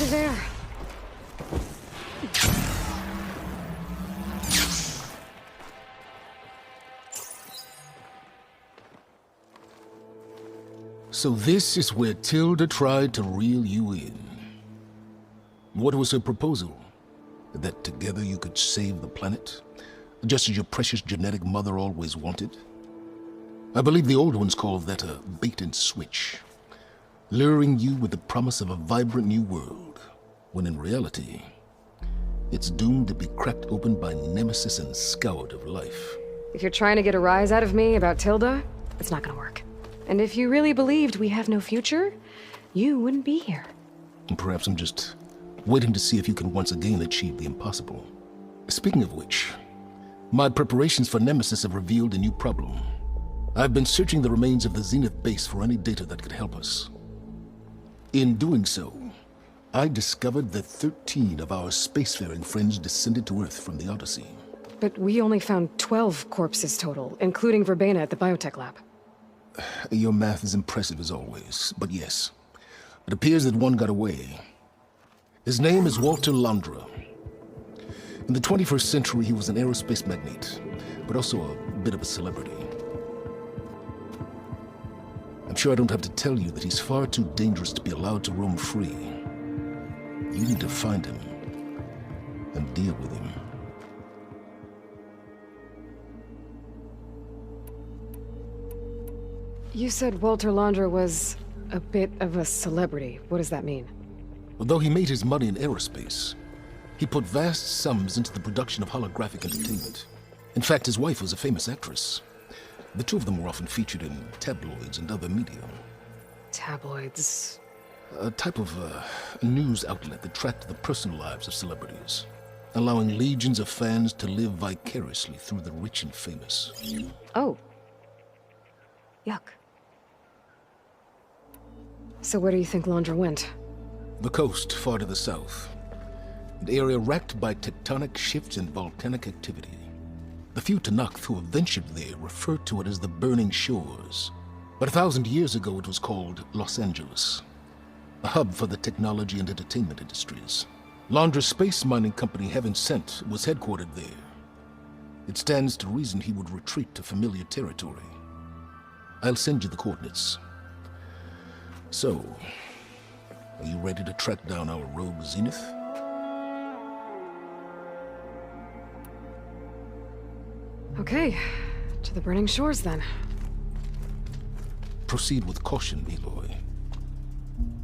to there. So this is where Tilda tried to reel you in. What was her proposal? That together you could save the planet? Just as your precious genetic mother always wanted? I believe the old ones called that a bait and switch. Luring you with the promise of a vibrant new world, when in reality, it's doomed to be cracked open by nemesis and scoured of life. If you're trying to get a rise out of me about Tilda, it's not gonna work. And if you really believed we have no future, you wouldn't be here. And perhaps I'm just waiting to see if you can once again achieve the impossible. Speaking of which, my preparations for Nemesis have revealed a new problem. I've been searching the remains of the Zenith base for any data that could help us. In doing so, I discovered that 13 of our spacefaring friends descended to Earth from the Odyssey. But we only found 12 corpses total, including Verbena at the biotech lab. Your math is impressive as always, but yes, it appears that one got away. His name is Walter Londra. In the 21st century, he was an aerospace magnate, but also a bit of a celebrity. I'm sure I don't have to tell you that he's far too dangerous to be allowed to roam free. You need to find him and deal with him. You said Walter Londra was a bit of a celebrity. What does that mean? Although he made his money in aerospace, he put vast sums into the production of holographic entertainment. In fact, his wife was a famous actress. The two of them were often featured in tabloids and other media. Tabloids? A type of news outlet that tracked the personal lives of celebrities, allowing legions of fans to live vicariously through the rich and famous. Oh. Yuck. So where do you think Londra went? The coast, far to the south. An area racked by tectonic shifts and volcanic activity. The few Tanakh who have ventured there refer to it as the Burning Shores. But 1,000 years ago it was called Los Angeles, a hub for the technology and entertainment industries. Londra's space mining company, Heaven Sent, was headquartered there. It stands to reason he would retreat to familiar territory. I'll send you the coordinates. So, are you ready to track down our rogue Zenith? Okay, to the Burning Shores then. Proceed with caution, Eloy.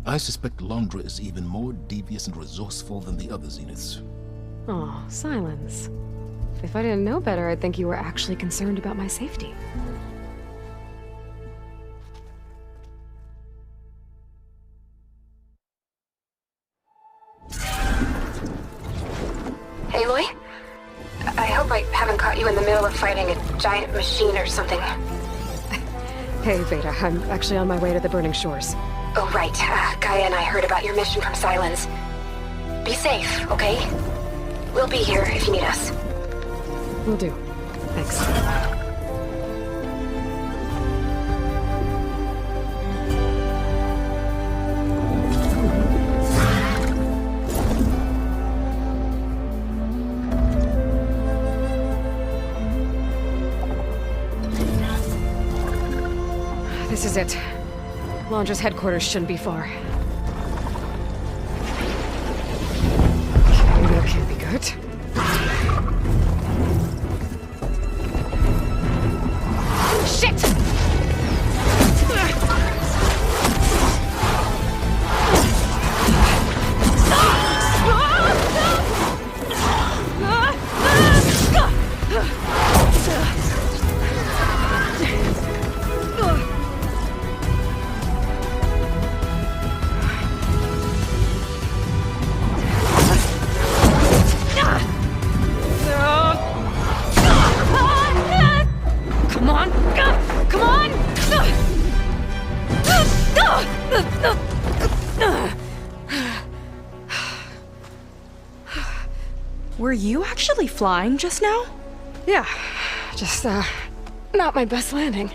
I suspect Londra is even more devious and resourceful than the other Zeniths. Aw, Silence. If I didn't know better, I'd think you were actually concerned about my safety. Aloy? I hope I haven't caught you in the middle of fighting a giant machine or something. Hey, Veda, I'm actually on my way to the Burning Shores. Oh, right. Gaia and I heard about your mission from Silence. Be safe, okay? We'll be here if you need us. Will do. Thanks. This is it. Londra's headquarters shouldn't be far. Okay, that can't be good. Shit! Were you actually flying just now? Yeah, just, not my best landing.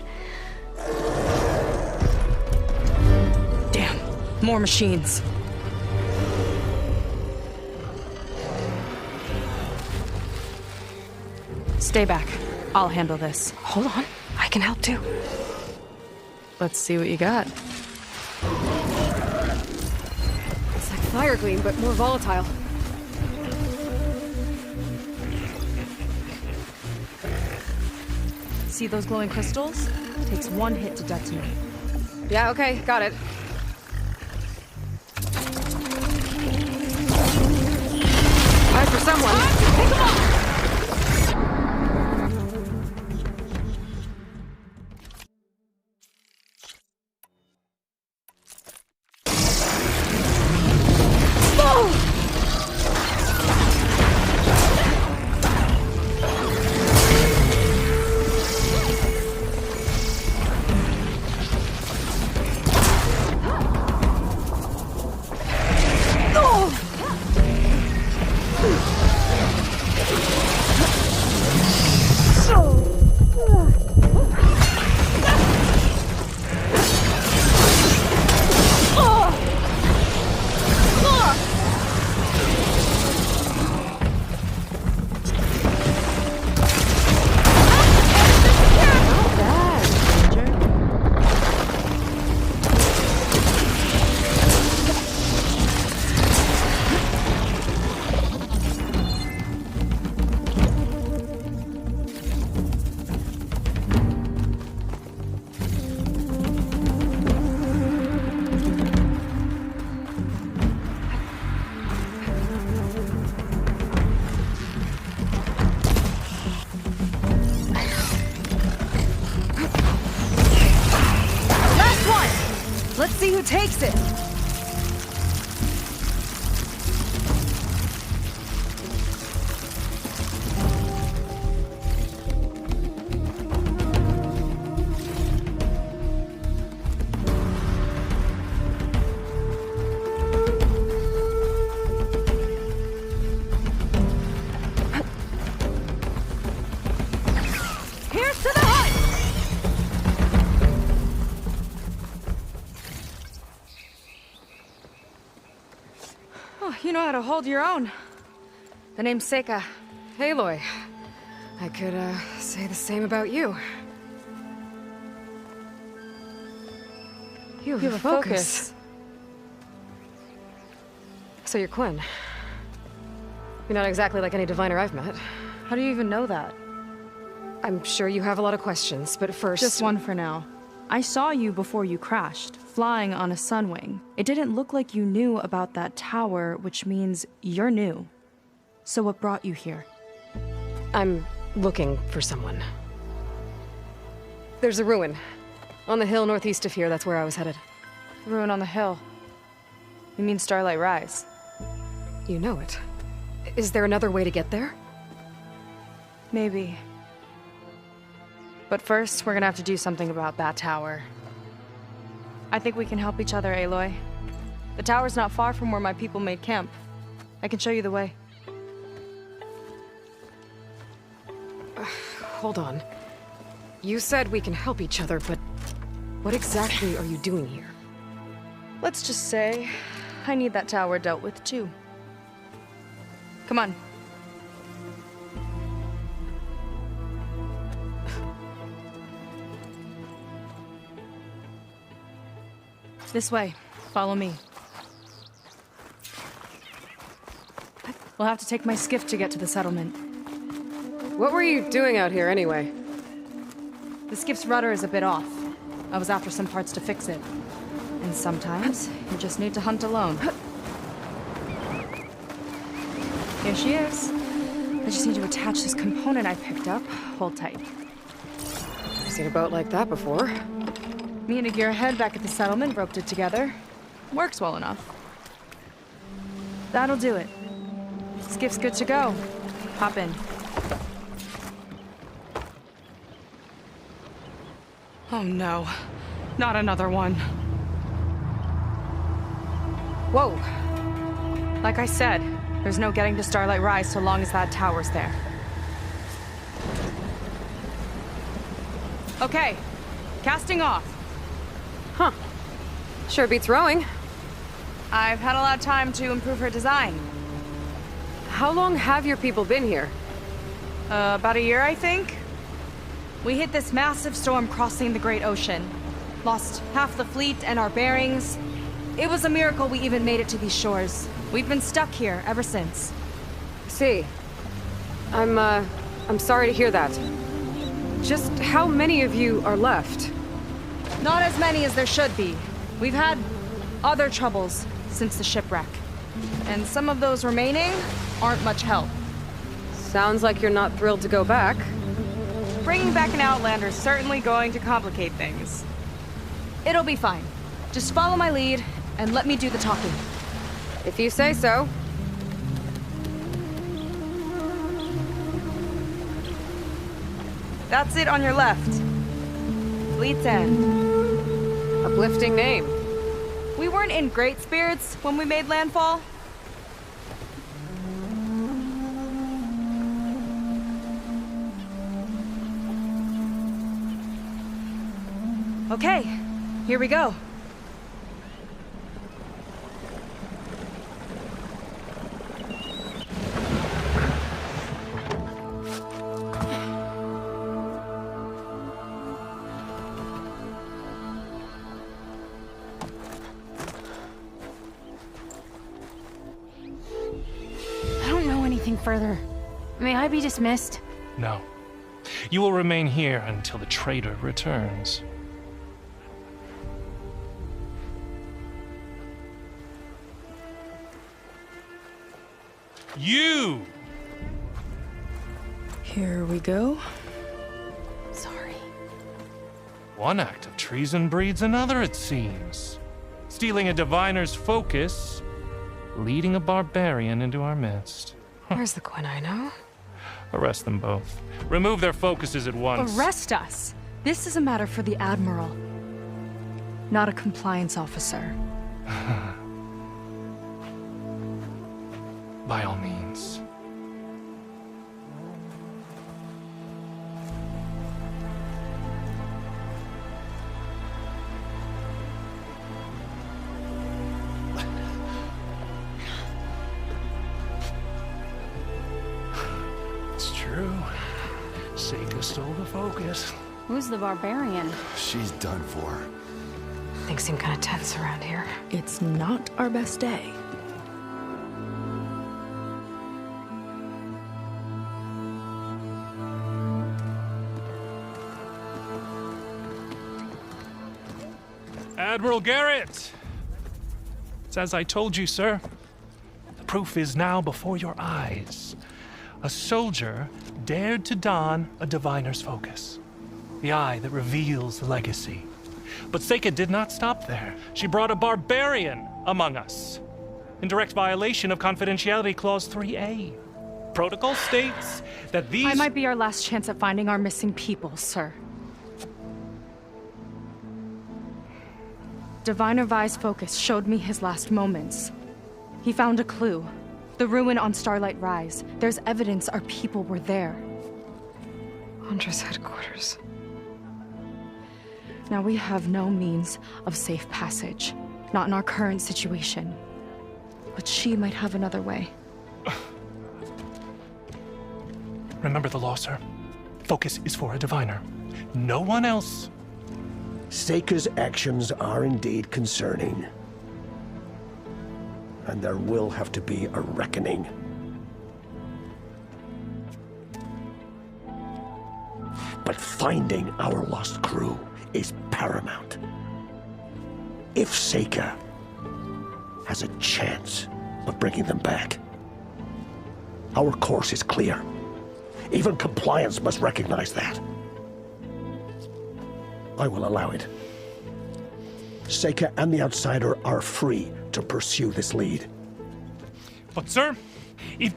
Damn, more machines. Stay back. I'll handle this. Hold on. I can help too. Let's see what you got. It's like fire gleam, but more volatile. See those glowing crystals? Takes one hit to detonate. Yeah, okay, got it. Eyes for someone. Pick 'em up! Let's see who takes it! Here's to the hut! You know how to hold your own. The name's Seika. Aloy. I could, say the same about you. You have a focus. So you're Quinn. You're not exactly like any diviner I've met. How do you even know that? I'm sure you have a lot of questions, but first... Just one for now. I saw you before you crashed, flying on a sunwing. It didn't look like you knew about that tower, which means you're new. So what brought you here? I'm looking for someone. There's a ruin. On the hill northeast of here, that's where I was headed. Ruin on the hill. You mean Starlight Rise? You know it. Is there another way to get there? Maybe. But first, we're gonna have to do something about that tower. I think we can help each other, Aloy. The tower's not far from where my people made camp. I can show you the way. Hold on. You said we can help each other, but what exactly are you doing here? Let's just say, I need that tower dealt with too. Come on. This way. Follow me. We'll have to take my skiff to get to the settlement. What were you doing out here anyway? The skiff's rudder is a bit off. I was after some parts to fix it. And sometimes, you just need to hunt alone. Here she is. I just need to attach this component I picked up. Hold tight. I've seen a boat like that before. Me and a gearhead back at the settlement roped it together. Works well enough. That'll do it. Skiff's good to go. Hop in. Oh no. Not another one. Whoa. Like I said, there's no getting to Starlight Rise so long as that tower's there. Okay. Casting off. Huh. Sure beats rowing. I've had a lot of time to improve her design. How long have your people been here? About a year, I think. We hit this massive storm crossing the Great Ocean. Lost half the fleet and our bearings. It was a miracle we even made it to these shores. We've been stuck here ever since. See. I'm sorry to hear that. Just how many of you are left? Not as many as there should be. We've had other troubles since the shipwreck. And some of those remaining aren't much help. Sounds like you're not thrilled to go back. Bringing back an Outlander is certainly going to complicate things. It'll be fine. Just follow my lead and let me do the talking. If you say so. That's it on your left. Fleet's End. Uplifting name. We weren't in great spirits when we made landfall. Okay, here we go. I don't know anything further. May I be dismissed? No. You will remain here until the traitor returns. You! Here we go. Sorry. One act of treason breeds another, it seems. Stealing a diviner's focus, leading a barbarian into our midst. Where's the Quinino? Arrest them both. Remove their focuses at once. Arrest us! This is a matter for the Admiral, not a compliance officer. By all means. It's true. Seika stole the focus. Who's the barbarian? She's done for. Things seem kind of tense around here. It's not our best day. Admiral Garrett! It's as I told you, sir. The proof is now before your eyes. A soldier dared to don a diviner's focus. The eye that reveals the legacy. But Seika did not stop there. She brought a barbarian among us. In direct violation of Confidentiality Clause 3A. Protocol states that these... I might be our last chance at finding our missing people, sir. Diviner Vi's focus showed me his last moments. He found a clue. The ruin on Starlight Rise. There's evidence our people were there. Hunter's headquarters. Now we have no means of safe passage. Not in our current situation. But she might have another way. Remember the law, sir. Focus is for a diviner. No one else. Seika's actions are indeed concerning. And there will have to be a reckoning. But finding our lost crew is paramount. If Seika has a chance of bringing them back, our course is clear. Even compliance must recognize that. I will allow it. Seika and the Outsider are free to pursue this lead. But, sir, if...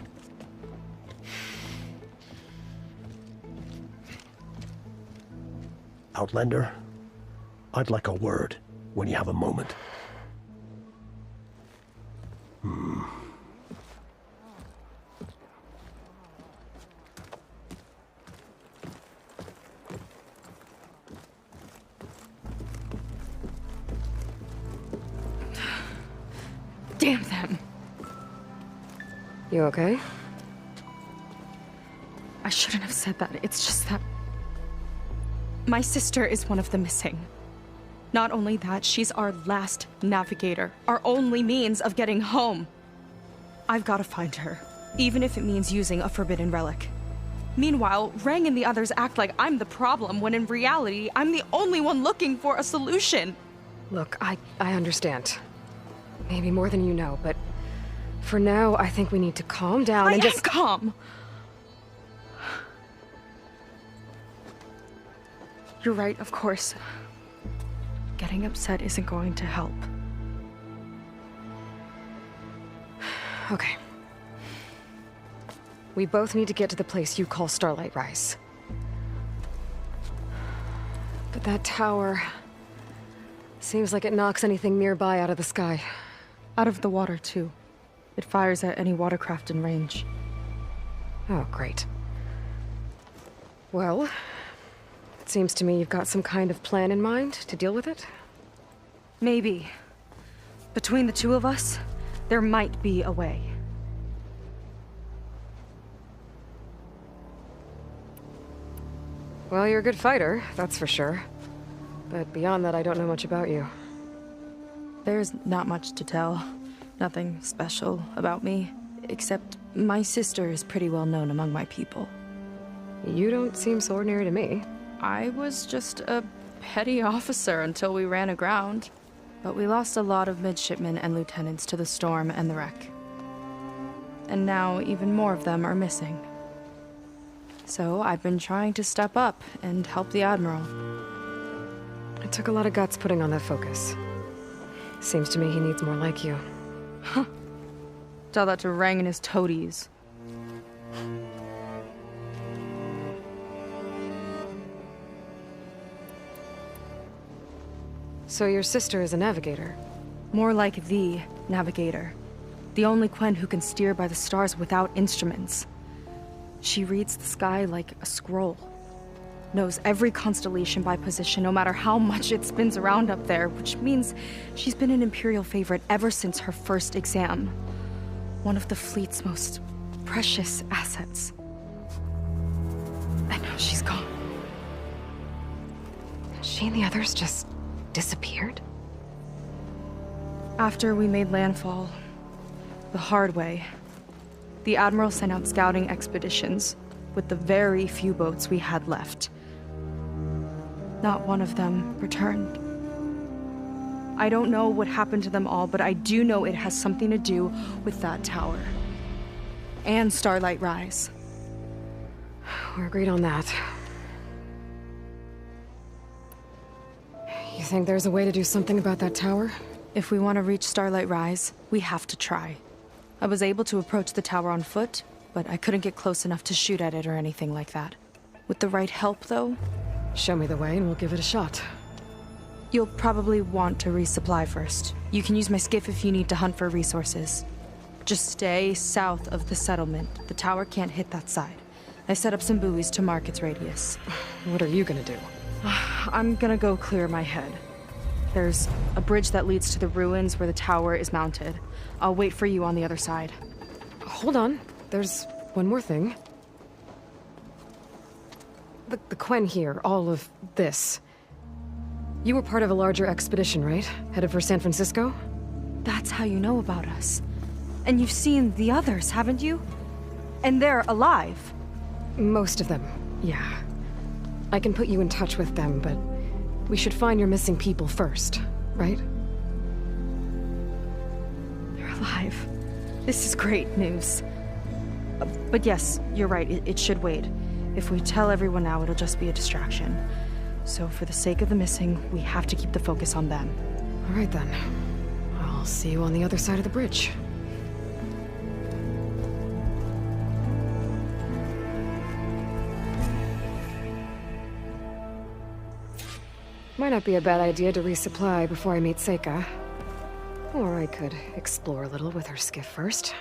Outlander, I'd like a word when you have a moment. Damn them. You okay? I shouldn't have said that. It's just that my sister is one of the missing. Not only that, she's our last navigator, our only means of getting home. I've got to find her, even if it means using a forbidden relic. Meanwhile, Rang and the others act like I'm the problem, when in reality, I'm the only one looking for a solution. Look, I understand. Maybe more than you know, but for now, I think we need to calm down and just— calm. You're right, of course. Getting upset isn't going to help. Okay. We both need to get to the place you call Starlight Rise. But that tower seems like it knocks anything nearby out of the sky. Out of the water, too. It fires at any watercraft in range. Oh, great. Well, it seems to me you've got some kind of plan in mind to deal with it. Maybe. Between the two of us, there might be a way. Well, you're a good fighter, that's for sure. But beyond that, I don't know much about you. There's not much to tell. Nothing special about me. Except my sister is pretty well known among my people. You don't seem so ordinary to me. I was just a petty officer until we ran aground. But we lost a lot of midshipmen and lieutenants to the storm and the wreck. And now even more of them are missing. So I've been trying to step up and help the Admiral. It took a lot of guts putting on that focus. Seems to me he needs more like you. Huh. Tell that to Rang and his toadies. So your sister is a navigator? More like the navigator. The only Quen who can steer by the stars without instruments. She reads the sky like a scroll. Knows every constellation by position, no matter how much it spins around up there, which means she's been an Imperial favorite ever since her first exam. One of the fleet's most precious assets. And now she's gone. She and the others just disappeared? After we made landfall, the hard way, the Admiral sent out scouting expeditions with the very few boats we had left. Not one of them returned. I don't know what happened to them all, but I do know it has something to do with that tower. And Starlight Rise. We're agreed on that. You think there's a way to do something about that tower? If we want to reach Starlight Rise, we have to try. I was able to approach the tower on foot, but I couldn't get close enough to shoot at it or anything like that. With the right help, though, show me the way and we'll give it a shot. You'll probably want to resupply first. You can use my skiff if you need to hunt for resources. Just stay south of the settlement. The tower can't hit that side. I set up some buoys to mark its radius. What are you gonna do? I'm gonna go clear my head. There's a bridge that leads to the ruins where the tower is mounted. I'll wait for you on the other side. Hold on. There's one more thing. The Quen here, all of this. You were part of a larger expedition, right? Headed for San Francisco? That's how you know about us. And you've seen the others, haven't you? And they're alive. Most of them, yeah. I can put you in touch with them, but we should find your missing people first, right? They're alive. This is great news. But yes, you're right, it should wait. If we tell everyone now, it'll just be a distraction. So for the sake of the missing, we have to keep the focus on them. All right then. I'll see you on the other side of the bridge. Might not be a bad idea to resupply before I meet Seika. Or I could explore a little with her skiff first.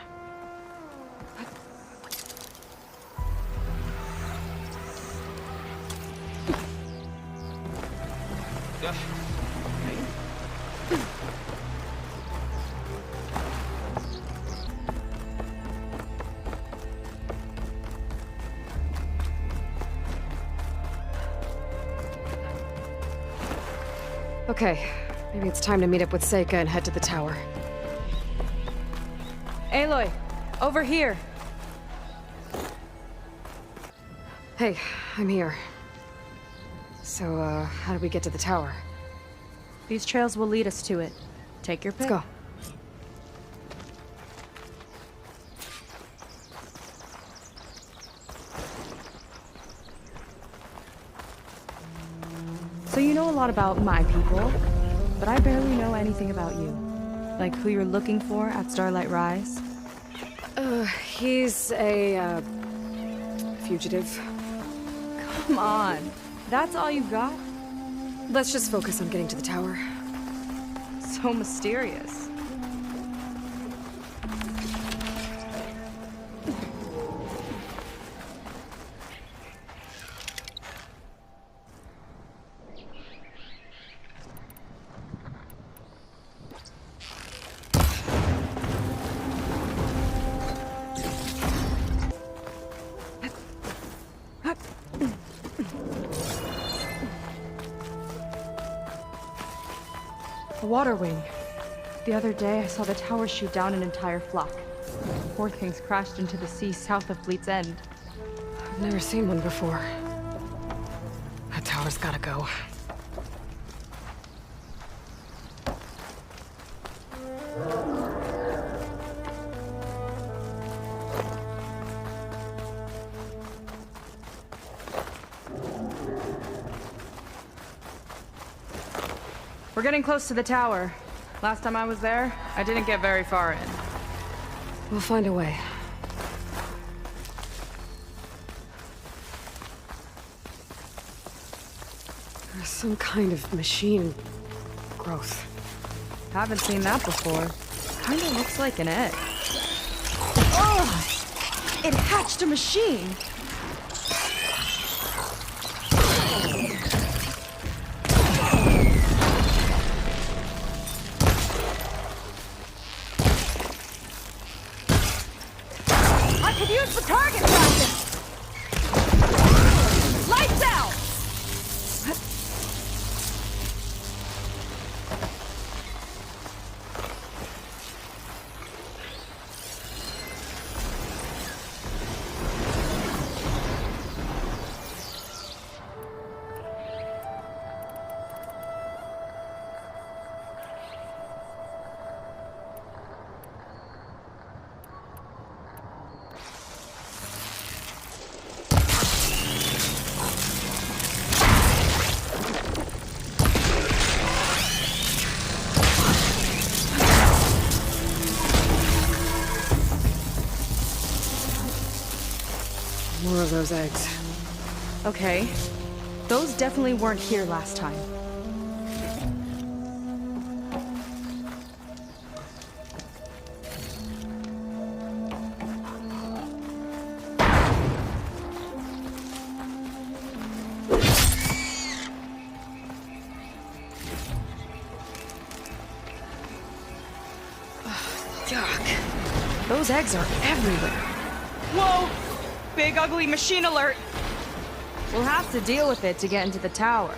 Okay, maybe it's time to meet up with Seika and head to the tower. Aloy, over here. Hey, I'm here. So, how do we get to the tower? These trails will lead us to it. Take your pick. Let's go. So you know a lot about my people, but I barely know anything about you. Like who you're looking for at Starlight Rise. He's a, fugitive. Come on, that's all you got? Let's just focus on getting to the tower. So mysterious. A water wing. The other day, I saw the tower shoot down an entire flock. Poor things crashed into the sea south of Fleet's End. I've never seen one before. That tower's gotta go. We're getting close to the tower. Last time I was there, I didn't get very far in. We'll find a way. There's some kind of machine growth. Haven't seen that before. Kinda looks like an egg. Oh! It hatched a machine! I could use the target practice! Lights out! More of those eggs. Okay. Those definitely weren't here last time. Yuck. Those eggs are everywhere. Whoa! Big ugly machine alert! We'll have to deal with it to get into the tower.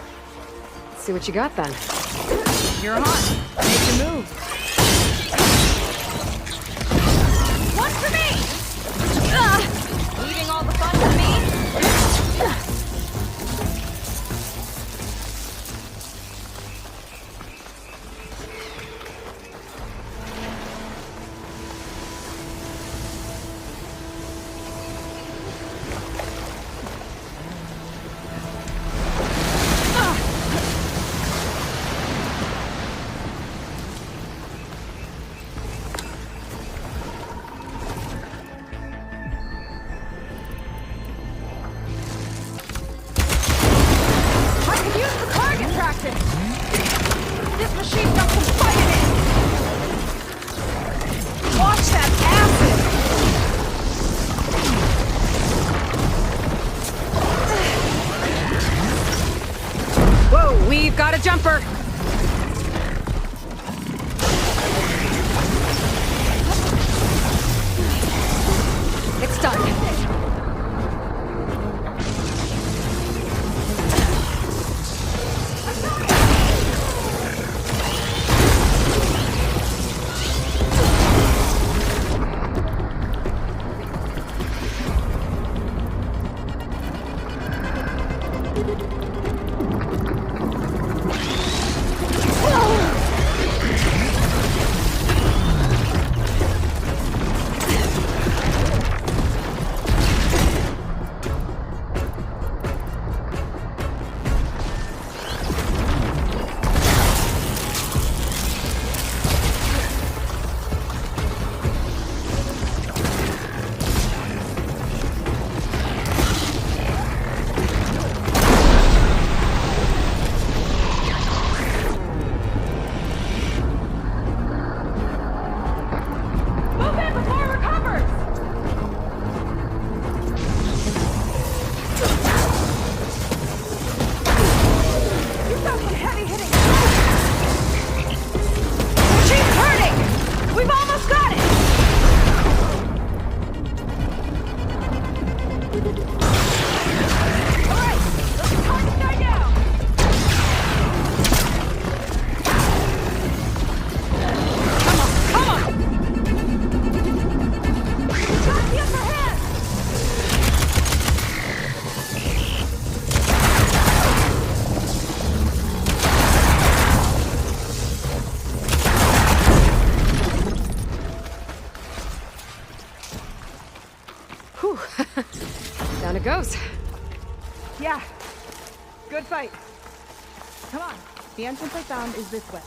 Let's see what you got then. You're on. Make your move. One for me! Leaving all the fun for me? I can use the target practice! This machine's got some fight in it! Watch that acid! Whoa, we've got a jumper! It's done. Down it goes. Yeah. Good fight. Come on. The entrance I found is this way.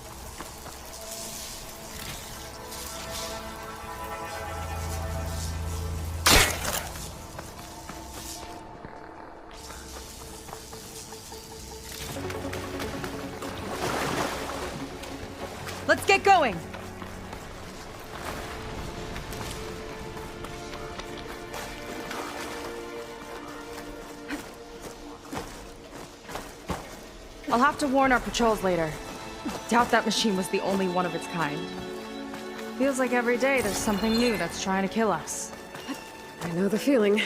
Let's get going. I'll have to warn our patrols later. Doubt that machine was the only one of its kind. Feels like every day there's something new that's trying to kill us. I know the feeling.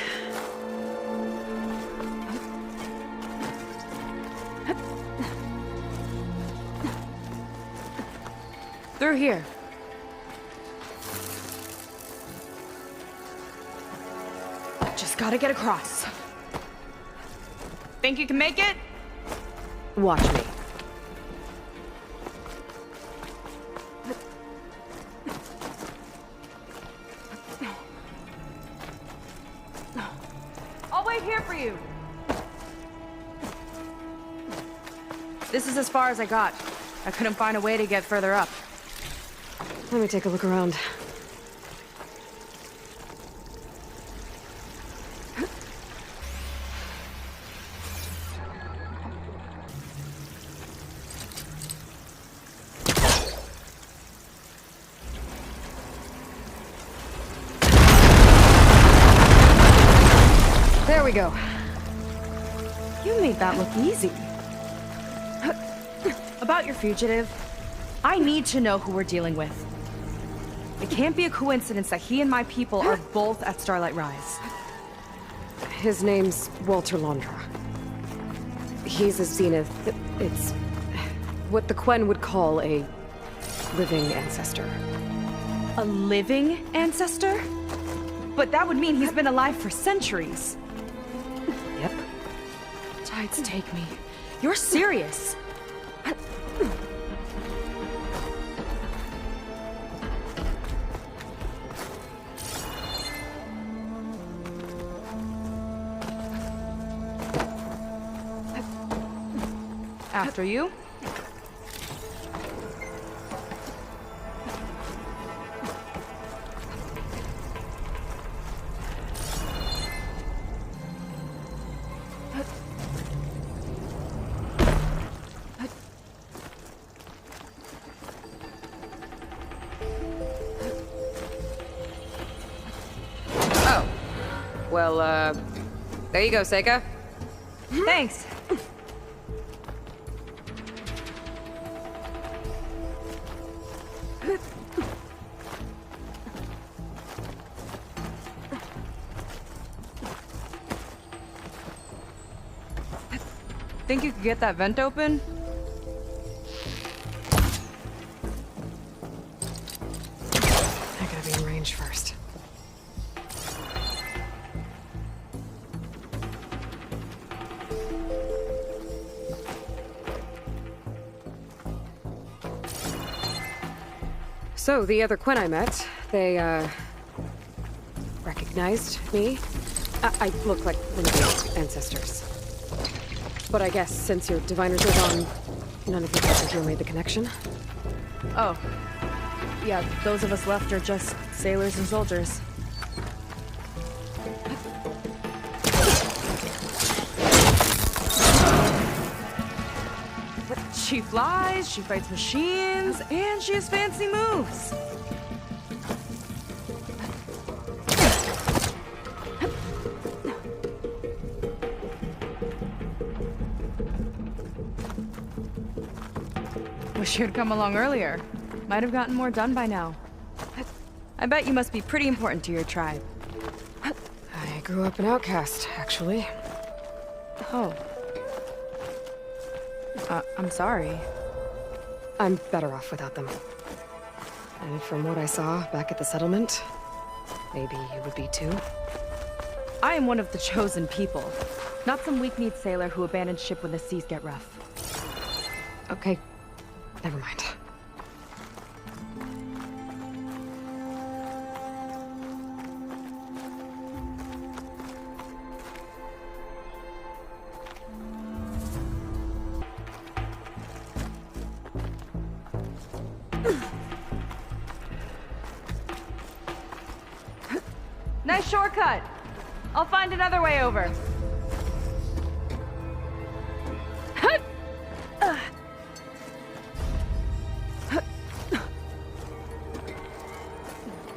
Through here. Just gotta get across. Think you can make it? Watch me. I'll wait here for you. This is as far as I got. I couldn't find a way to get further up. Let me take a look around. There we go. You made that look easy. About your fugitive, I need to know who we're dealing with. It can't be a coincidence that he and my people are both at Starlight Rise. His name's Walter Londra. He's a Zenith. It's what the Quen would call a living ancestor. A living ancestor? But that would mean he's been alive for centuries. Yep. Tides take me. You're serious. After you. Oh. Well, there you go, Seika. Thanks. Think you could get that vent open? I gotta be in range first. So, the other Quen I met, they, recognized me. I look like one of their ancestors. But I guess since your diviners are gone, none of you guys here made the connection? Oh. Yeah, those of us left are just sailors and soldiers. She flies, she fights machines, and she has fancy moves. Wish you'd come along earlier. Might have gotten more done by now. I bet you must be pretty important to your tribe. I grew up an outcast, actually. Oh. I'm sorry. I'm better off without them. And from what I saw back at the settlement, maybe you would be too. I am one of the chosen people. Not some weak-kneed sailor who abandons ship when the seas get rough. Okay, never mind. Nice shortcut. I'll find another way over.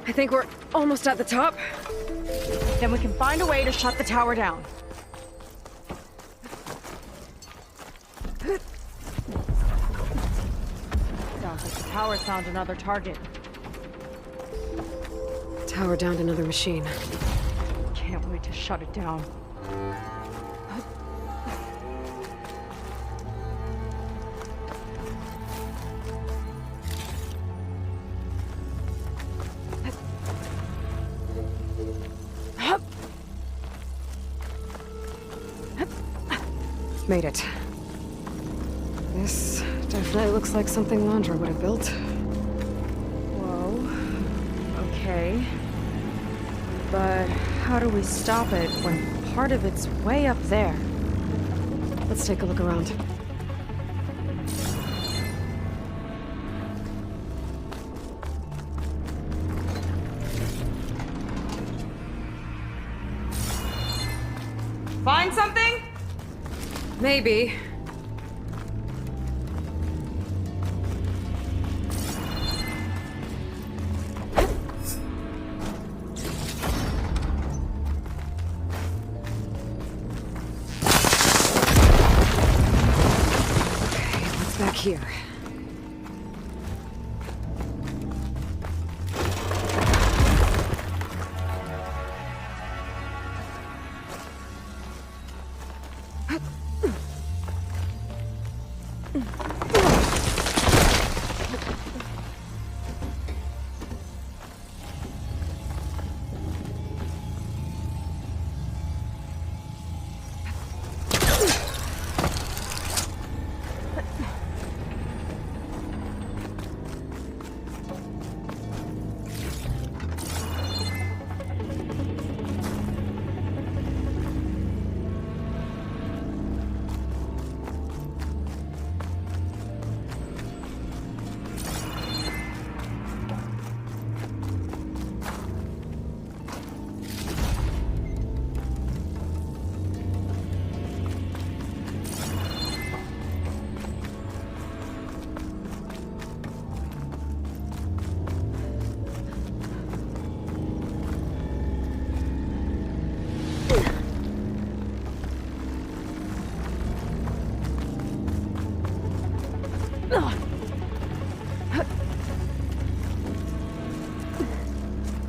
I think we're almost at the top. Then we can find a way to shut the tower down. Sounds like the tower's found another target. Tower downed another machine. Can't wait to shut it down. Made it. This definitely looks like something Landra would have built. Whoa. Okay. But how do we stop it when part of it's way up there? Let's take a look around. Find something? Maybe. Back here.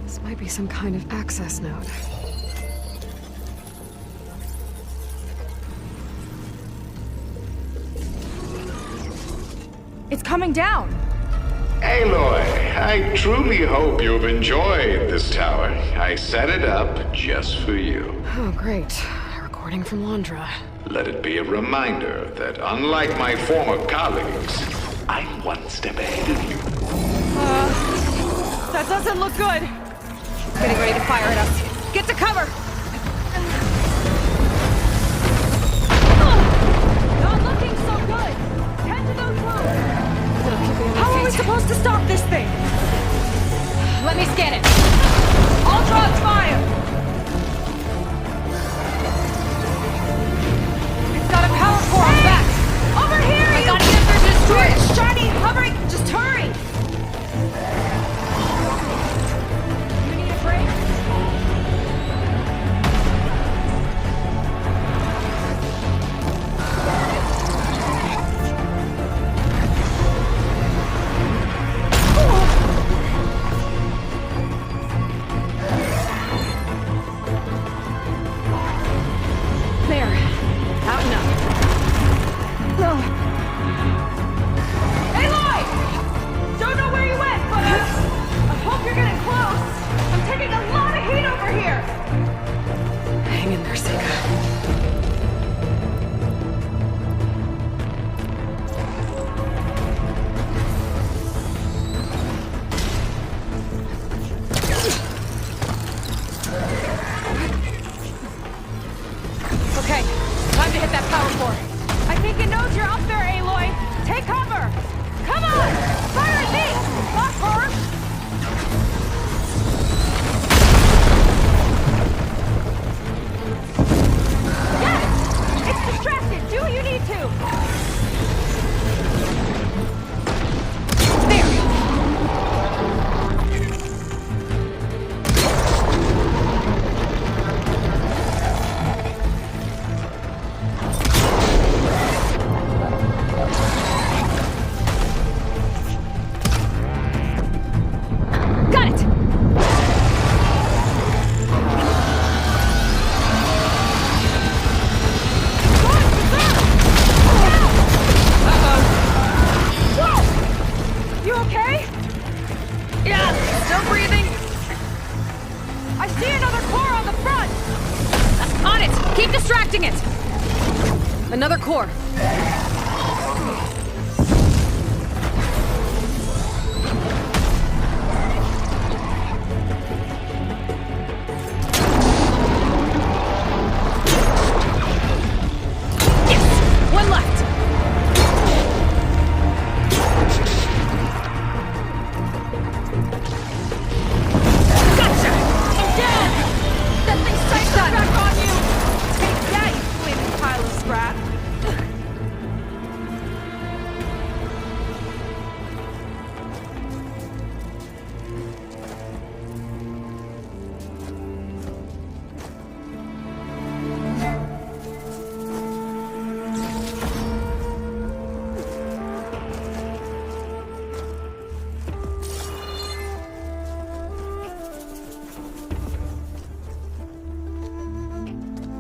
This might be some kind of access node. It's coming down! Aloy, I truly hope you've enjoyed this tower. I set it up just for you. Oh, great. A recording from Landra. Let it be a reminder that unlike my former colleagues, I'm one step ahead of you. That doesn't look good. Getting ready to fire at us. Get to cover! Not looking so good. Head to those roads. How are we supposed to stop this thing? Let me scan it. I'll draw its fire. It's got a power core on the back. Over here, I got answer to destroy it. It's shiny, hovering. Just hurry. You need a break? There. Out and up. Aloy! Don't know where you went, but I hope you're getting close. I'm taking a lot of heat over here. Hang in there, Seika. Okay, time to hit that power core. I think it knows you're up there, Aloy. Take cover. Come on! Fire at me! Not her! Yes! It's distracted. Do what you need to. Got it! Whoa! You okay? Yeah, still breathing. I see another core on the front. On it! Keep distracting it! Another core. Yes! One left! Gotcha! I'm dead. That thing's sights Done. back on you. Take that, you flaming pile of scrap.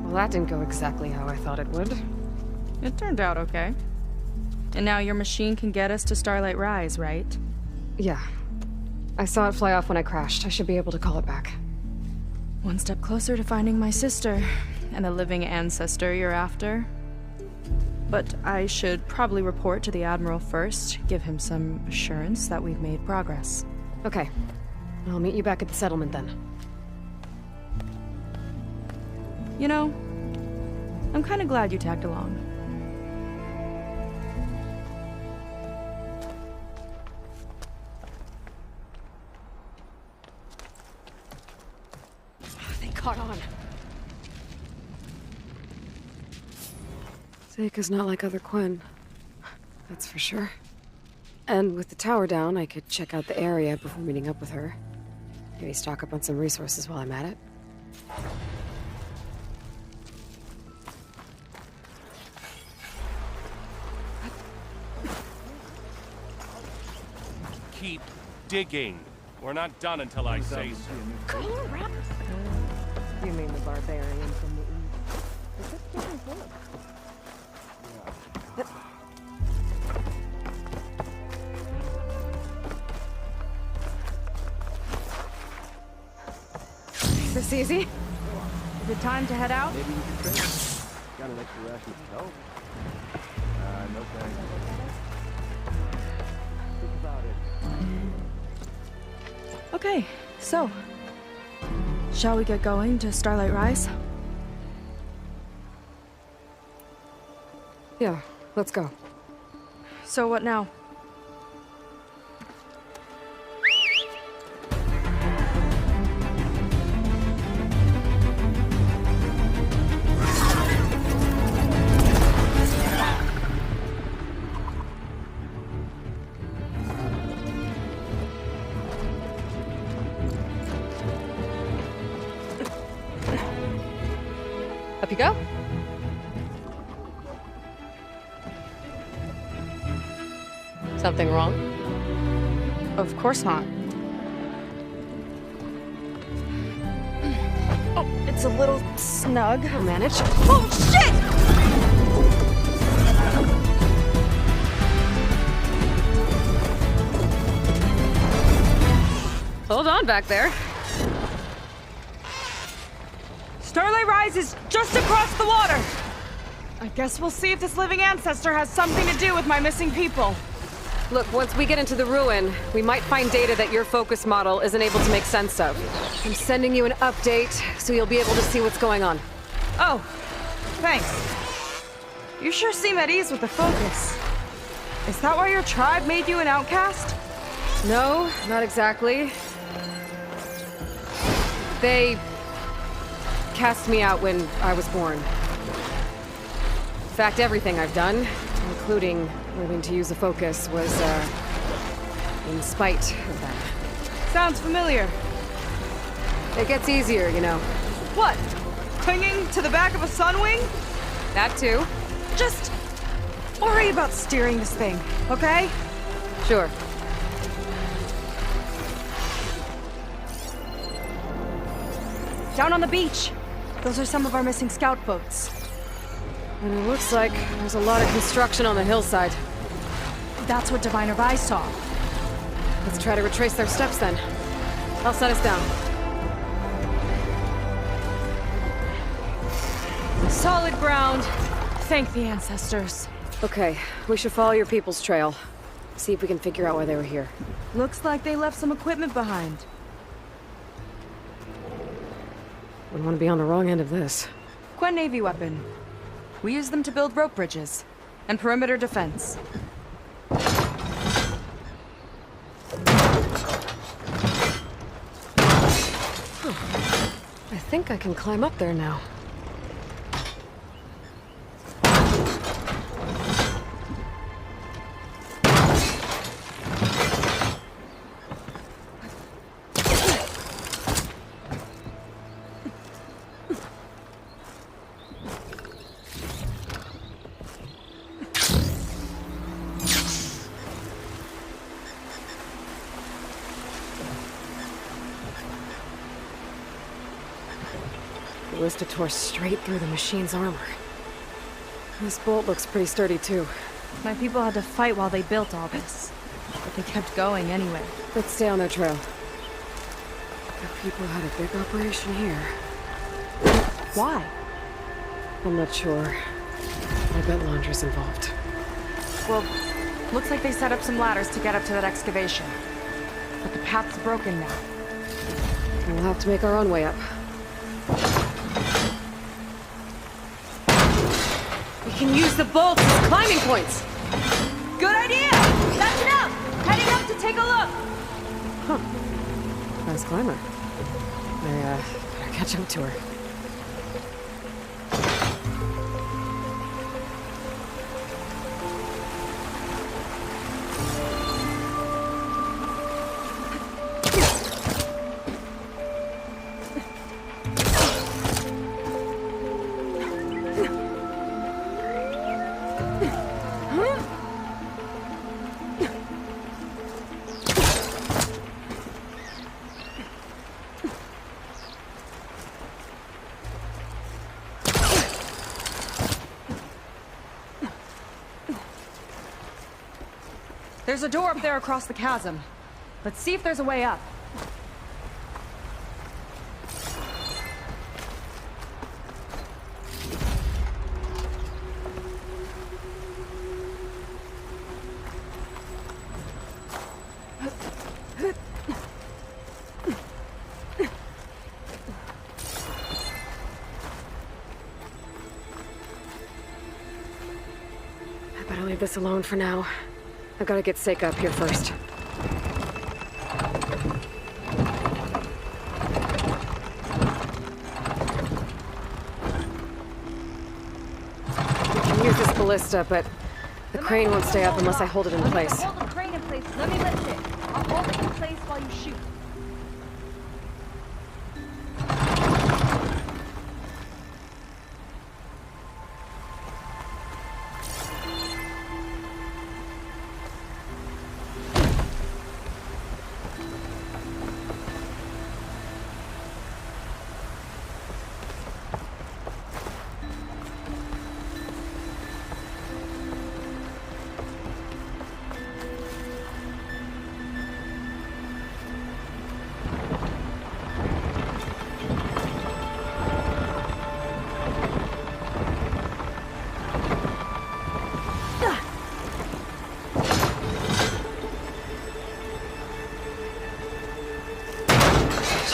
Well, that didn't go exactly how I thought it would. It turned out okay. And now your machine can get us to Starlight Rise, right? Yeah. I saw it fly off when I crashed. I should be able to call it back. One step closer to finding my sister and the living ancestor you're after. But I should probably report to the Admiral first, give him some assurance that we've made progress. Okay. I'll meet you back at the settlement then. You know, I'm kind of glad you tagged along. They caught on. Seika's not like other Quen. That's for sure. And with the tower down, I could check out the area before meeting up with her. Maybe stock up on some resources while I'm at it. Keep digging. We're not done until I say so. You mean the barbarian from the east? This easy? Is it time to head out? Maybe we can trade. Got an extra ration of help? No thanks. Think about Okay, so, shall we get going to Starlight Rise? Yeah, let's go. So what now? Up you go. Something wrong? Of course not. Oh, it's a little snug. I'll manage. Oh, shit! Hold on back there. Starlight Rise is just across the water. I guess we'll see if this living ancestor has something to do with my missing people. Look, once we get into the ruin, we might find data that your focus model isn't able to make sense of. I'm sending you an update, so you'll be able to see what's going on. Oh, thanks. You sure seem at ease with the focus. Is that why your tribe made you an outcast? No, not exactly. They cast me out when I was born. In fact, everything I've done, including learning to use a focus, was, in spite of that. Sounds familiar. It gets easier, you know. What? Clinging to the back of a sunwing? That too. Just worry about steering this thing, okay? Sure. Down on the beach. Those are some of our missing scout boats. And it looks like there's a lot of construction on the hillside. That's what Diviner Vi saw. Let's try to retrace their steps then. I'll set us down. Solid ground. Thank the ancestors. Okay, we should follow your people's trail. See if we can figure out why they were here. Looks like they left some equipment behind. Wouldn't want to be on the wrong end of this. Quen Navy weapon. We use them to build rope bridges and perimeter defense. I think I can climb up there now. Ballista tore straight through the machine's armor. This bolt looks pretty sturdy, too. My people had to fight while they built all this. But they kept going anyway. Let's stay on their trail. The people had a big operation here. Why? I'm not sure. I bet Londra's involved. Well, looks like they set up some ladders to get up to that excavation. But the path's broken now. We'll have to make our own way up. We can use the bolts as climbing points! Good idea! That's enough! Heading up to take a look! Huh. Nice climber. I, better catch up to her. There's a door up there across the chasm. Let's see if there's a way up. this alone for now. I've got to get Seika up here first. We can use this ballista, but the crane won't stay up unless I hold it in place. Hold the crane in place. Let me lift it. I'll hold it in place while you shoot.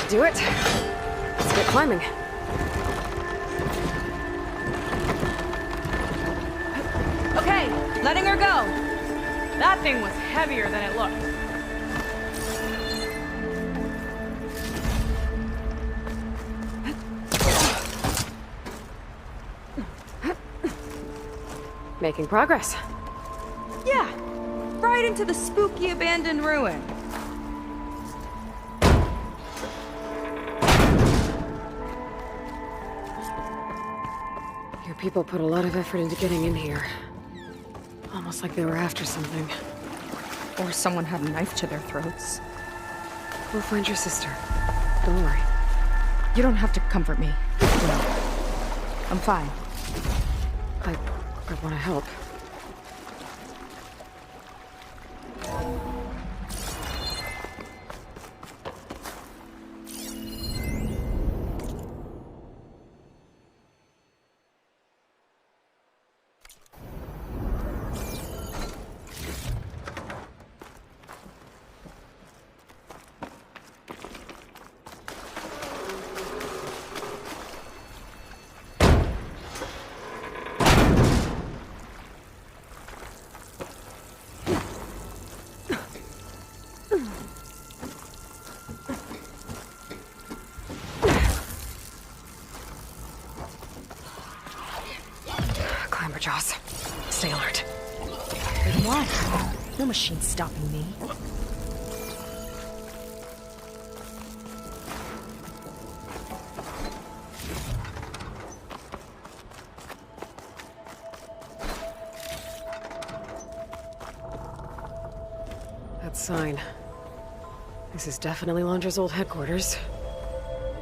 Do it. Let's get climbing. Okay, letting her go. That thing was heavier than it looked. Making progress. Yeah, right into the spooky abandoned ruin. Your people put a lot of effort into getting in here. Almost like they were after something. Or someone had a knife to their throats. We'll find your sister. Don't worry. You don't have to comfort me. No. I'm fine. I want to help. Jaws. Stay alert. Then why? No machine stopping me. That sign. This is definitely Londra's old headquarters.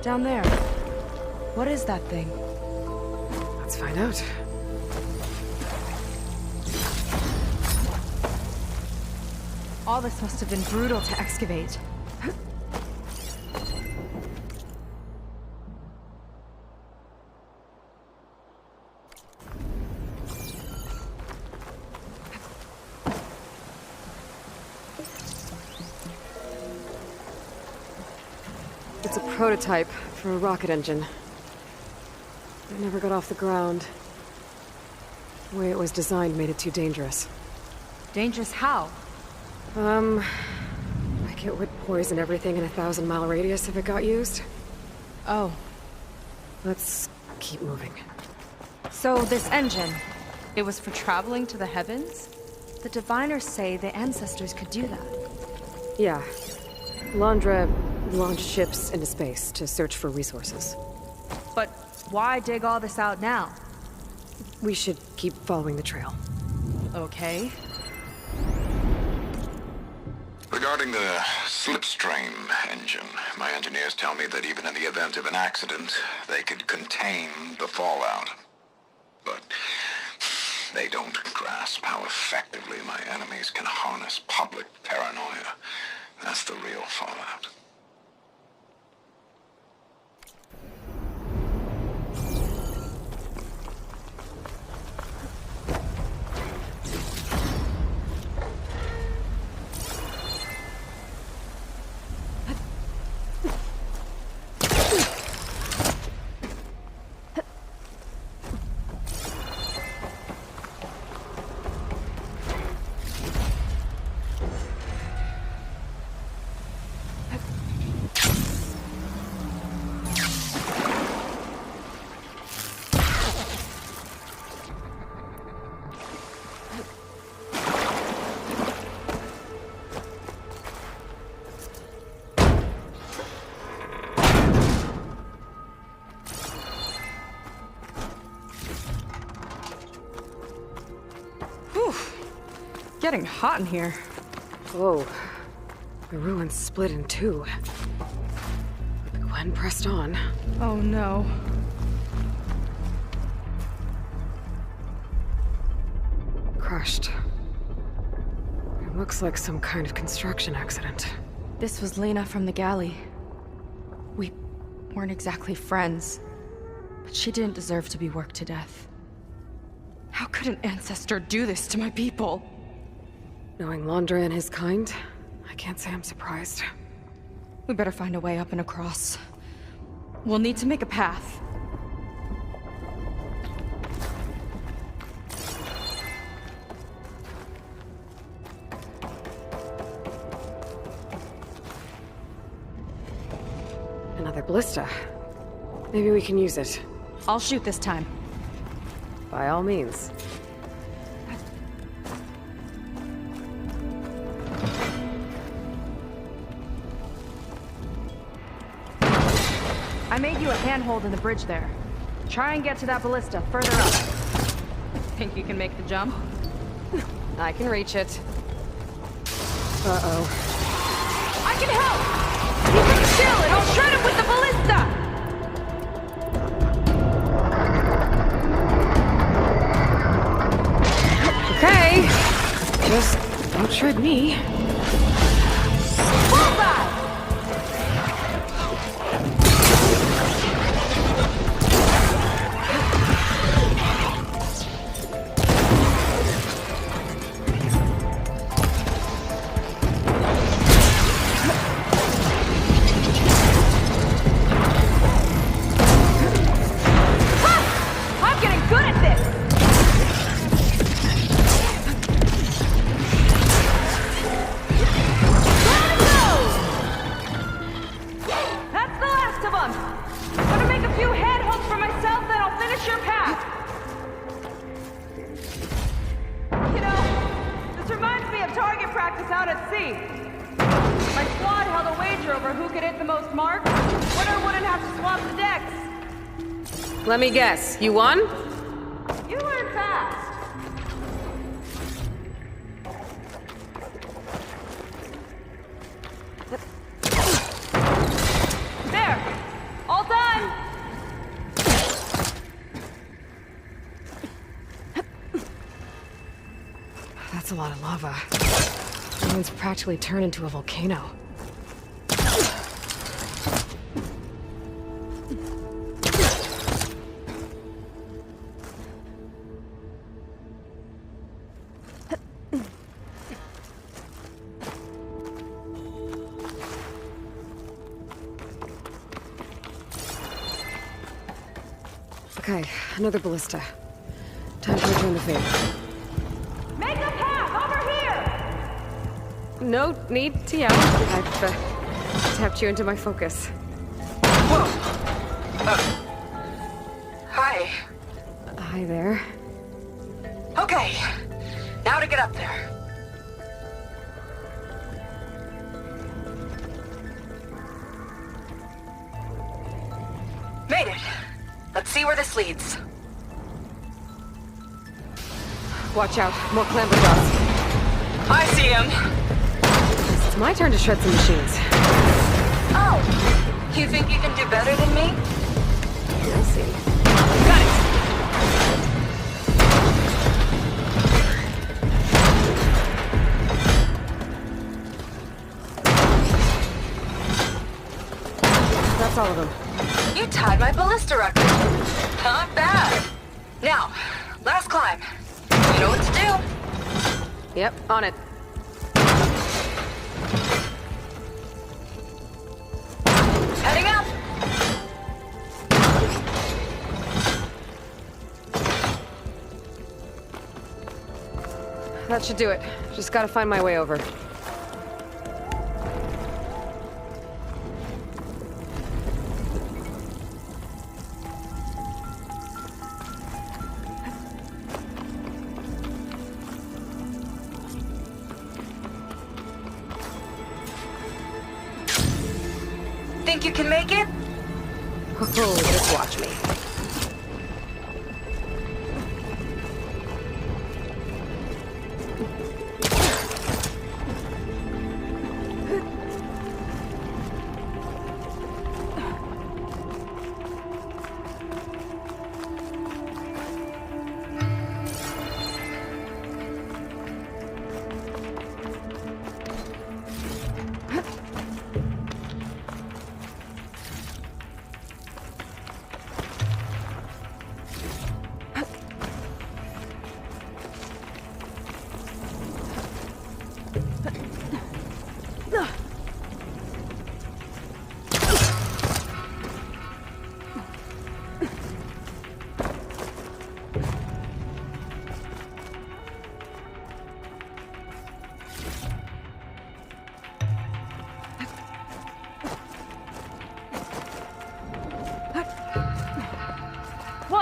Down there. What is that thing? Let's find out. All this must have been brutal to excavate. It's a prototype for a rocket engine. It never got off the ground. The way it was designed made it too dangerous. Dangerous how? Like it would poison everything in a 1,000-mile radius if it got used. Oh. Let's keep moving. So this engine, it was for traveling to the heavens? The diviners say the ancestors could do that. Yeah. Londra launched ships into space to search for resources. But why dig all this out now? We should keep following the trail. Okay. Regarding the slipstream engine, my engineers tell me that even in the event of an accident, they could contain the fallout. But they don't grasp how effectively my enemies can harness public paranoia. That's the real fallout. getting hot in here. Whoa. The ruins split in two. The Gwen pressed on. Oh no. Crushed. It looks like some kind of construction accident. This was Lena from the galley. We weren't exactly friends, but she didn't deserve to be worked to death. How could an ancestor do this to my people? Knowing Landra and his kind, I can't say I'm surprised. We better find a way up and across. We'll need to make a path. Another ballista. Maybe we can use it. I'll shoot this time. By all means. I made you a handhold in the bridge there. Try and get to that ballista further up. Think you can make the jump? I can reach it. Uh-oh. I can help! Keep him still and I'll shred him with the ballista! Okay. Just don't shred me. Bullseye! I'm getting good at this! Down it goes! That's the last of them! Gonna make a few handholds for myself, then I'll finish your path. You know, this reminds me of target practice out at sea. My squad held a wager over who could hit the most marks. Winner wouldn't have to swap the decks. Let me guess. You won? You learn fast. There! All done! That's a lot of lava. The ruins practically turned into a volcano. Okay, another ballista. Time to return the favor. Make a path over here! No need to yell. I've tapped you into my focus. Whoa. Hi. Hi there. Okay. Now to get up there. Made it. Let's see where this leads. Watch out, more clamberjaws. I see him. It's my turn to shred some machines. Oh. You think you can do better than me? We'll see. Got it. That's all of them. You tied my ballista record. Not bad. Now, last climb. You know what to do. Yep, on it. Heading up. That should do it. Just gotta find my way over. Think you can make it? Oh, just watch me.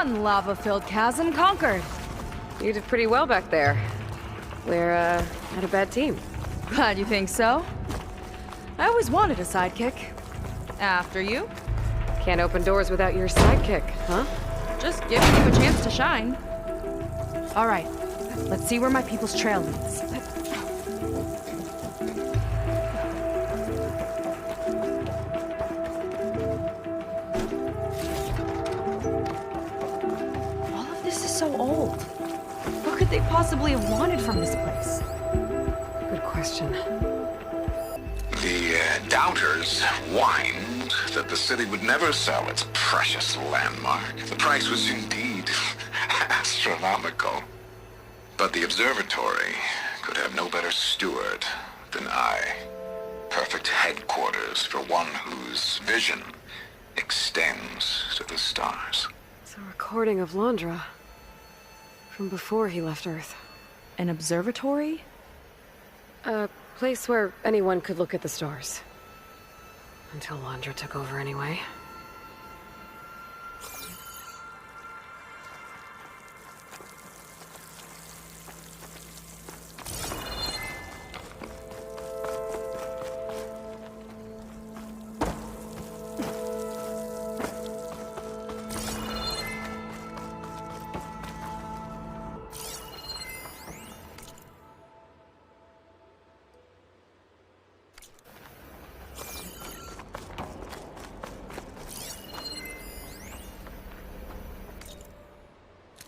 One lava-filled chasm conquered. You did pretty well back there. We're, not a bad team. Glad you think so. I always wanted a sidekick. After you. Can't open doors without your sidekick, huh? Just giving you a chance to shine. All right, let's see where my people's trail leads. All of this is so old. What could they possibly have wanted from this place? Good question. The doubters whined that the city would never sell its precious landmark. The price was indeed astronomical. But the observatory could have no better steward than I. Perfect headquarters for one whose vision extends to the stars. It's a recording of Londra. From before he left Earth. An observatory? A place where anyone could look at the stars. Until Londra took over anyway.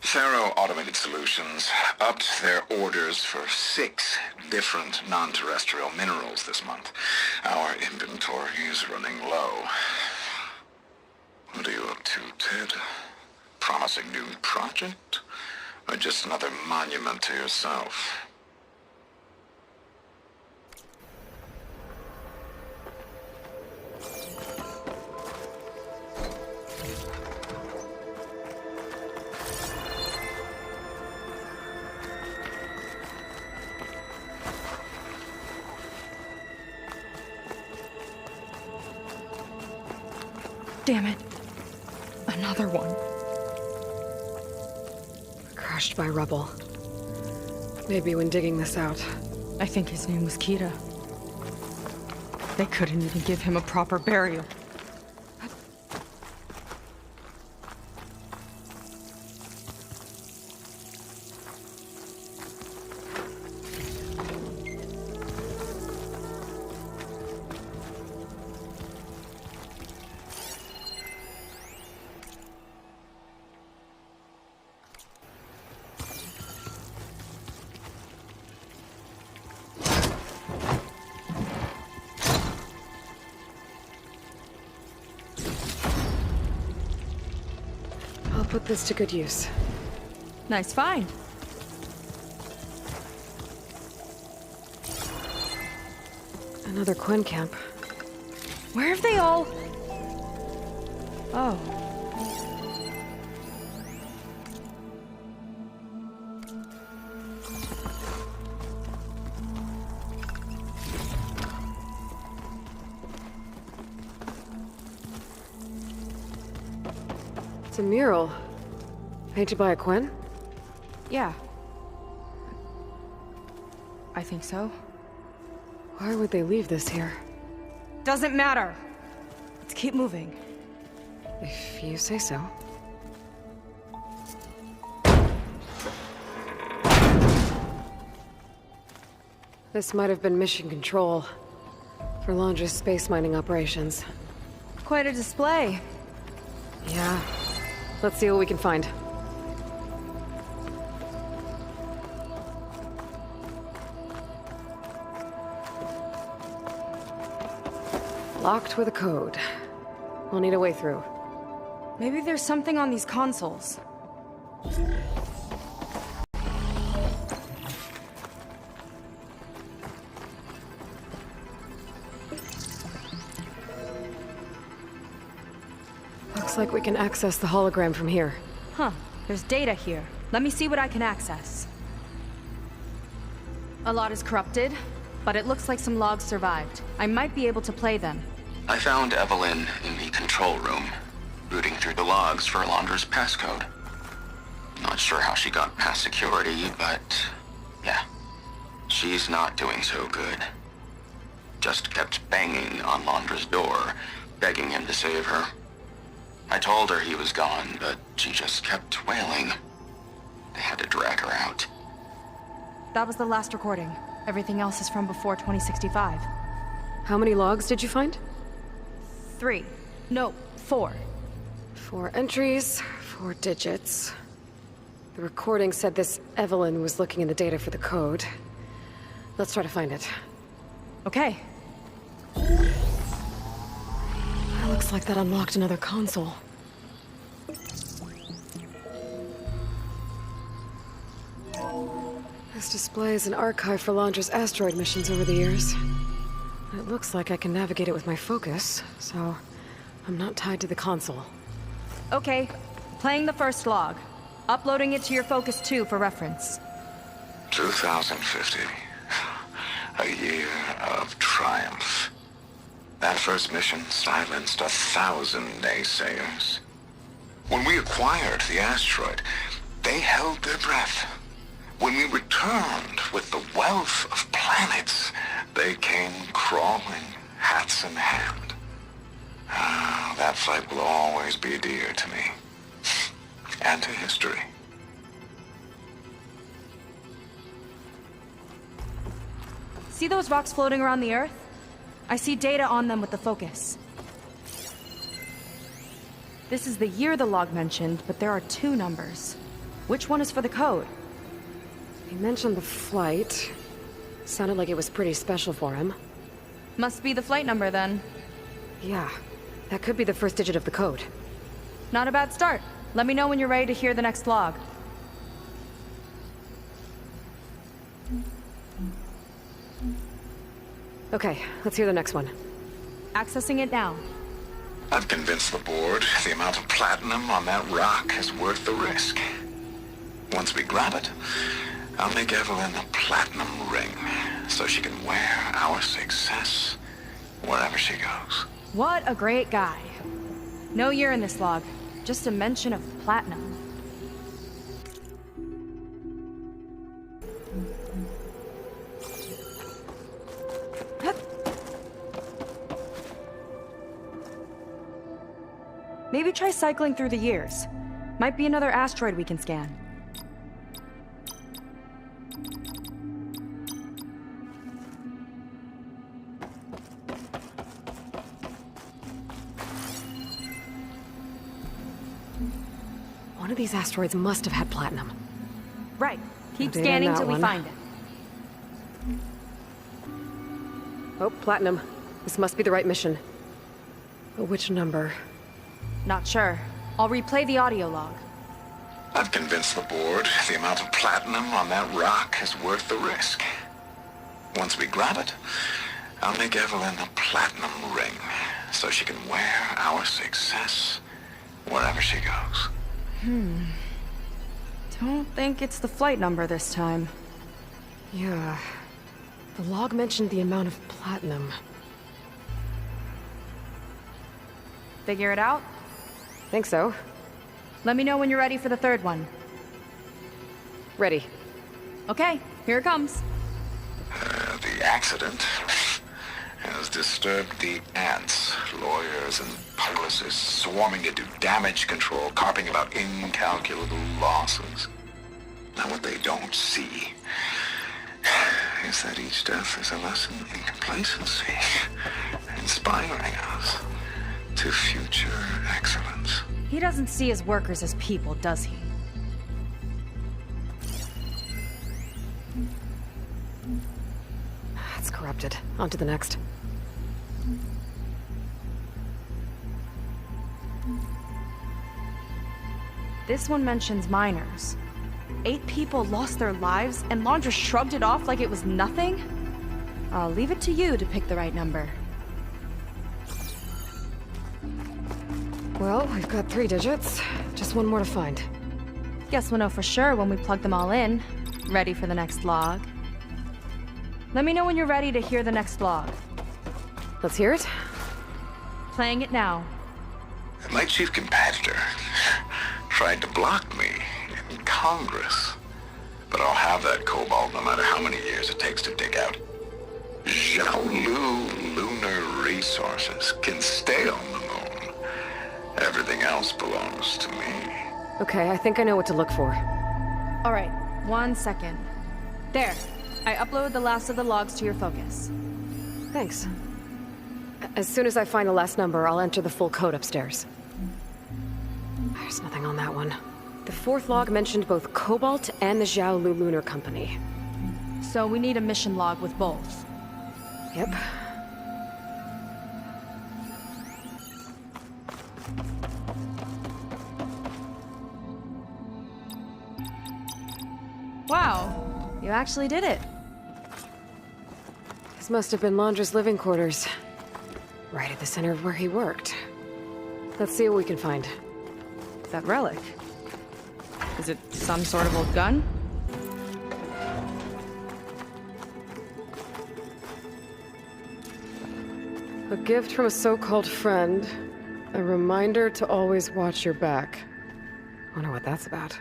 Thorough Automated Solutions upped their orders for 6 different non-terrestrial minerals this month. Our inventory is running low. What are you up to, Ted? Promising new project? Or just another monument to yourself? Damn it. Another one. Crushed by rubble. Maybe when digging this out. I think his name was Kita. They couldn't even give him a proper burial. I'll put this to good use. Nice find. Another Quen camp. Where have they all... Oh. It's a mural. Painted by a Quen? Yeah. I think so. Why would they leave this here? Doesn't matter. Let's keep moving. If you say so. This might have been mission control for Londra's space mining operations. Quite a display. Yeah. Let's see what we can find. Locked with a code. We'll need a way through. Maybe there's something on these consoles. Looks like we can access the hologram from here. Huh. There's data here. Let me see what I can access. A lot is corrupted, but it looks like some logs survived. I might be able to play them. I found Evelyn in the control room, rooting through the logs for Alondra's passcode. Not sure how she got past security, but yeah, she's not doing so good. Just kept banging on Londra's door, begging him to save her. I told her he was gone, but she just kept wailing. They had to drag her out. That was the last recording. Everything else is from before 2065. How many logs did you find? 3. No, 4. 4 entries, 4 digits. The recording said this Evelyn was looking in the data for the code. Let's try to find it. Okay. It looks like that unlocked another console. This displays an archive for Londra's asteroid missions over the years. It looks like I can navigate it with my focus, so I'm not tied to the console. Okay. Playing the first log. Uploading it to your Focus 2 for reference. 2050. A year of triumph. That first mission silenced 1,000 naysayers. When we acquired the asteroid, they held their breath. When we returned with the wealth of planets, they came crawling, hats in hand. That fight will always be dear to me. And to history. See those rocks floating around the Earth? I see data on them with the focus. This is the year the log mentioned, but there are 2 numbers. Which one is for the code? He mentioned the flight. Sounded like it was pretty special for him. Must be the flight number then. Yeah, that could be the first digit of the code. Not a bad start. Let me know when you're ready to hear the next log. Okay, let's hear the next one. Accessing it now. I've convinced the board the amount of platinum on that rock is worth the risk. Once we grab it, I'll make Evelyn a platinum ring so she can wear our success wherever she goes. What a great guy. No year in this log, just a mention of platinum. Maybe try cycling through the years. Might be another asteroid we can scan. One of these asteroids must have had platinum. Right. Keep No data scanning on that till we one. find it. Oh, platinum. This must be the right mission. But which number? Not sure. I'll replay the audio log. I've convinced the board the amount of platinum on that rock is worth the risk. Once we grab it, I'll make Evelyn a platinum ring so she can wear our success wherever she goes. Don't think it's the flight number this time. Yeah. The log mentioned the amount of platinum. Figure it out? Think so. Let me know when you're ready for the third one. Ready. Okay, here it comes. The accident has disturbed the ants, lawyers and publicists swarming to do damage control, carping about incalculable losses. Now what they don't see is that each death is a lesson in complacency, inspiring us to future excellence. He doesn't see his workers as people, does he? It's corrupted. On to the next. This one mentions miners. 8 people lost their lives, and Laundra shrugged it off like it was nothing? I'll leave it to you to pick the right number. Well, we've got 3 digits. Just one more to find. Guess we'll know for sure when we plug them all in. Ready for the next log. Let me know when you're ready to hear the next log. Let's hear it. Playing it now. My chief competitor tried to block me in Congress. But I'll have that cobalt no matter how many years it takes to dig out. Xiaolu lunar resources can stay on the moon. Everything else belongs to me. Okay, I think I know what to look for. All right, 1 second. There. I uploaded the last of the logs to your focus. Thanks. As soon as I find the last number, I'll enter the full code upstairs. There's nothing on that one. The fourth log mentioned both Cobalt and the Xiaolu Lunar Company. So we need a mission log with both. Yep. Wow, you actually did it. This must have been Londra's living quarters. Right at the center of where he worked. Let's see what we can find. That relic. Is it some sort of old gun? A gift from a so-called friend. A reminder to always watch your back. Wonder what that's about.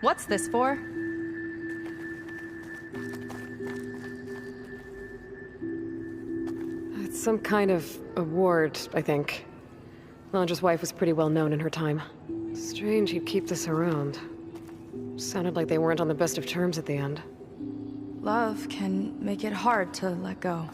What's this for? It's some kind of award, I think. Londra's wife was pretty well known in her time. Strange he'd keep this around. Sounded like they weren't on the best of terms at the end. Love can make it hard to let go.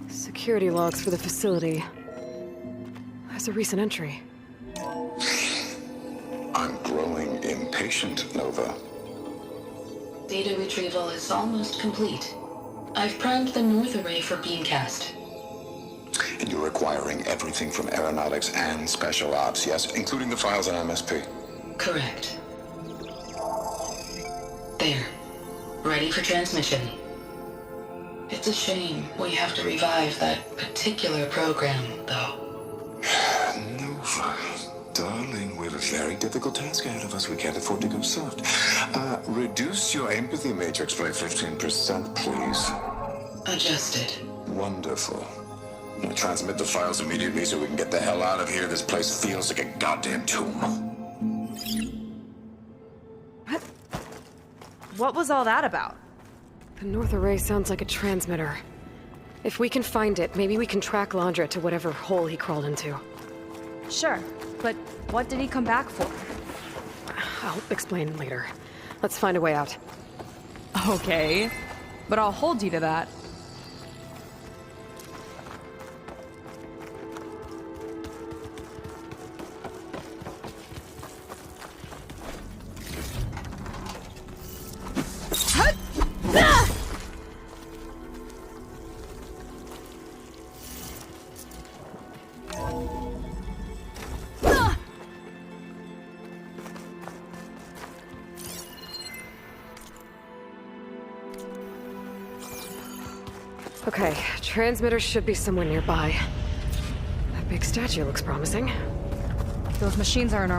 Security logs for the facility. There's a recent entry. I'm growing impatient, Nova. Data retrieval is almost complete. I've primed the north array for beamcast. And you're acquiring everything from aeronautics and special ops, yes? Including the files on MSP? Correct. There. Ready for transmission. It's a shame we have to revive that particular program, though. Nova, darling, we have a very difficult task ahead of us. We can't afford to go soft. Reduce your empathy matrix by 15%, please. Adjusted. Wonderful. Now transmit the files immediately so we can get the hell out of here. This place feels like a goddamn tomb. What was all that about? The north array sounds like a transmitter. If we can find it, maybe we can track Londra to whatever hole he crawled into. Sure, but what did he come back for? I'll explain later. Let's find a way out. Okay, but I'll hold you to that. Okay, transmitter should be somewhere nearby. That big statue looks promising. Those machines are in our